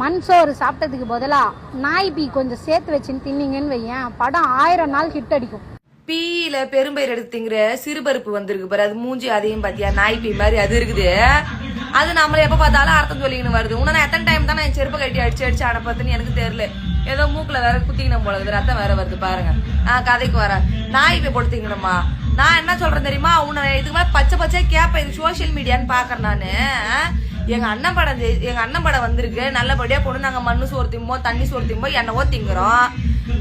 மண் சோறு சாப்பிட்டதுக்கு பதிலா நாய் பீ கொஞ்சம் சேர்த்து வச்சுன்னு தின்னீங்கன்னு வையேன், படம் 1000 நாள் ஹிட் அடிக்கும். பீல பெரும்பயிர் எடுத்து திங்கிற சிறுபருப்பு வந்திருக்கு பாரு, அது மூஞ்சி அதையும் பாத்தியா, நாய் பீ மாதிரி அது இருக்குது. அது நம்மள எப்ப பார்த்தாலும் அர்த்தம் சொல்லிக்கின்னு வருது. உன்ன எத்தனை டைம் தான் நான் செருப்பு கட்டி அடிச்சு அனுப்பத்துன்னு எனக்கு தெரியல. ஏதோ மூக்குல வேற குத்திக்கணும் போல இருக்குது, ரத்தம் வேற வருது பாருங்க. கதைக்கு வரேன். நாய் பீ போட்டு திங்கணுமா? நான் என்ன சொல்றேன் தெரியுமா, உன்னை இதுக்கு மேல பச்சை கேப்ப இது சோசியல் மீடியான்னு பாக்குறேன் நானு. எங்க அண்ணன் படம் வந்திருக்கு, நல்லபடியா போட்டு நாங்க மண்ணு சோறு திம்போம், தண்ணி சோறு திம்போம், என்னவோ திங்குறோம்.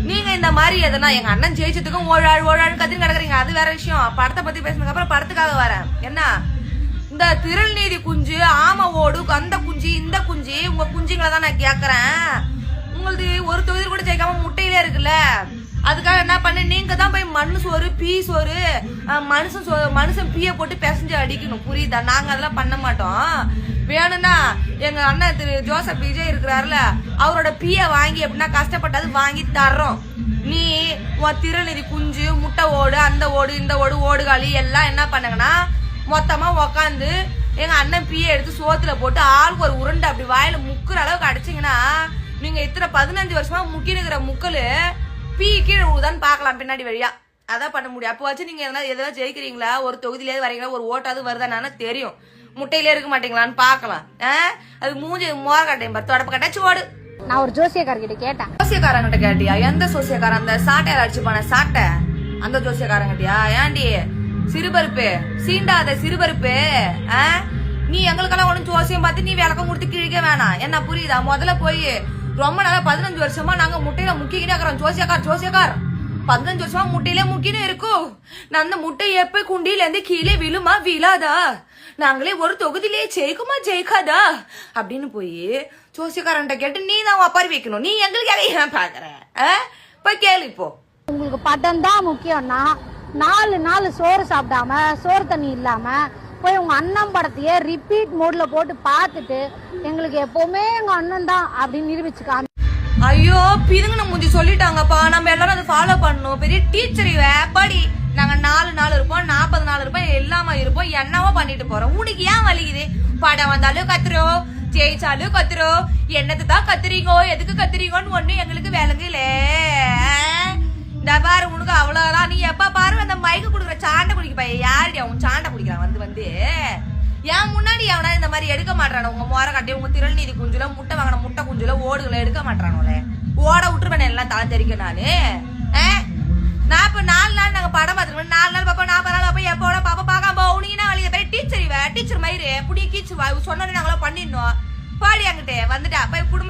நீங்க இந்த மாதிரி எதனா எங்க அண்ணன் ஜெயிச்சதுக்கும் ஓழாழு கத்தின்னு கிடக்குறீங்க, அது வேற விஷயம். படத்தை பத்தி பேசினதுக்கு அப்புறம் படத்துக்காக வரேன். என்ன இந்த திருநீதி குஞ்சு, ஆம ஓடு, அந்த குஞ்சு, இந்த குஞ்சு, உங்க குஞ்சுங்களை தான் நான் கேக்குறேன். உங்களுக்கு ஒரு தொகுதி கூட ஜெயிக்காம முட்டையிலே இருக்குல்ல, அதுக்காக என்ன பண்ண, நீங்க தான் போய் மண்ணு சோறு, பீ சோறு, மனுஷன் பீய போட்டு பிசைஞ்சு அடிக்கணும், புரியுதா? நாங்க அதெல்லாம் பண்ண மாட்டோம். வேணும்னா எங்க அண்ணன் திரு ஜோசப் விஜய் இருக்கிறாருல, அவரோட பீய வாங்கி எப்படின்னா கஷ்டப்பட்டது வாங்கி தர்றோம். நீ உன் திருநெறி குஞ்சு, முட்டை ஓடு, அந்த ஓடு, இந்த ஓடு, ஓடுகாலி எல்லாம் என்ன பண்ணுங்கன்னா மொத்தமா உக்காந்து எங்க அண்ணன் பீய எடுத்து சோத்துல போட்டு ஆளுக்கு ஒரு உருண்டை அப்படி வாயில முக்குற அளவுக்கு அடிச்சிங்கன்னா, நீங்க இத்தனை 15 வருஷமா முக்கினுக்கிற முக்கலு பீ கீழே விழுதான்னு பாக்கலாம் பின்னாடி வழியா. அதான் பண்ண முடியும். அப்போ வச்சு நீங்க எதனா ஜெயிக்கிறீங்களா, ஒரு தொகுதியிலேயே வரீங்களா, ஒரு ஓட்டாவது வருதானு தெரியும். முட்டையிலே இருக்க மாட்டீங்களான்னு பாக்கலாம். அது மூஞ்சி மோரக்காட்டையும் பாரு, தொடப்ப கட்டாச்சு ஓடு. நான் ஒரு ஜோசியக்காரர்கிட்ட கேட்டேன். ஜோசியக்காரங்கிட்ட கேட்டியா? எந்த ஜோசியக்காரன்? அந்த சாட்டையார் அடிச்சு போன சாட்டை அந்த ஜோசியக்காரங்கிட்டயா? ஏண்டி சிறுபருப்பு சீண்டாத சிறுபருப்பு, நீ எங்களுக்கெல்லாம் ஒண்ணும் ஜோசியம் பார்த்து நீ விளக்கம் கொடுத்து கிழிக்க வேணாம். என்ன புரியுதா? முதல்ல போய் ரொம்ப நாளா 15 வருஷமா நாங்க முட்டையில முக்கிக்கிட்டே இருக்கிறோம். ஜோசியக்கார் 15 வருஷமா முட்டையில முக்கின்னு இருக்கும். நான் அந்த முட்டை எப்ப குண்டியில இருந்து கீழே விழுமா விழாதா, நாங்களே ஒரு தொகுதியிலே ஜெயிக்குமா ஜெயிக்காதா அப்படின்னு போய் ஜோசியக்காரன்ட்ட கேட்டு நீ தான் ஒப்பாரி வைக்கணும். நீ எங்களுக்கு ஏன் பாக்குற? போய் கேளு. இப்போ உங்களுக்கு பட்டம் தான் முக்கியம்னா 4 நாள் சோறு சாப்பிடாம, சோறு தண்ணி இல்லாம போய் உங்க அண்ணன் படத்தையே ரிப்பீட் மோட்ல போட்டு பார்த்துட்டு எங்களுக்கு எப்பவுமே எங்க அண்ணன் தான் அப்படின்னு நிரூபிச்சுக்காம. ஐயோ பிதுங்க மூஞ்சி சொல்லிட்டாங்கப்பா, நம்ம எல்லாரும் அதை ஃபாலோ பண்ணணும். பெரிய டீச்சர் படி. நாங்க 4 நாள் இருப்போம், 40 நாள் இருப்போம், எல்லாமே இருப்போம், என்னவோ பண்ணிட்டு போறோம். உனக்கு ஏன் வலிக்குது? படம் வந்தாலும் கத்துறோம், ஜெயிச்சாலும் கத்துறோம். என்னது தான் கத்துறீங்கோ, எதுக்கு கத்துறீங்கன்னு ஒண்ணு எங்களுக்கு விளங்குல. இந்த பாரு உனக்கு அவ்வளவுதான். நீ எப்ப பாரு அந்த மைக்கு குடுக்குற சாண்டை குடிக்க பையன் யாரு அவன் சாண்டை குடிக்கிறான் வந்து ஏன் முன்னாடி அவனா இந்த மாதிரி எடுக்க மாட்டானோ? உங்க மோர கட்டி உங்க திருநீதி குஞ்சுல முட்டை வாங்கின முட்டை குஞ்சுல ஓடுகளை எடுக்க மாட்டானோல, ஓட விட்டுருவேன் எல்லாம் தலை தெரிக்க நானு. நான் இப்ப 4 நாள் நாங்க படம் பார்த்துருக்கோம், 4 நாள் பாப்பா, 40 நாள் பாப்பா, எப்போட பாப்பா பாக்காம உனக்குன்னா வழிய பேர் டீச்சர் டீச்சர் மயிறு புடி கீச்சு சொன்னோன்னு நாங்களும் பண்ணிடணும். பாடி அங்கிட்டே வந்துட்டா போய் குடும்பம்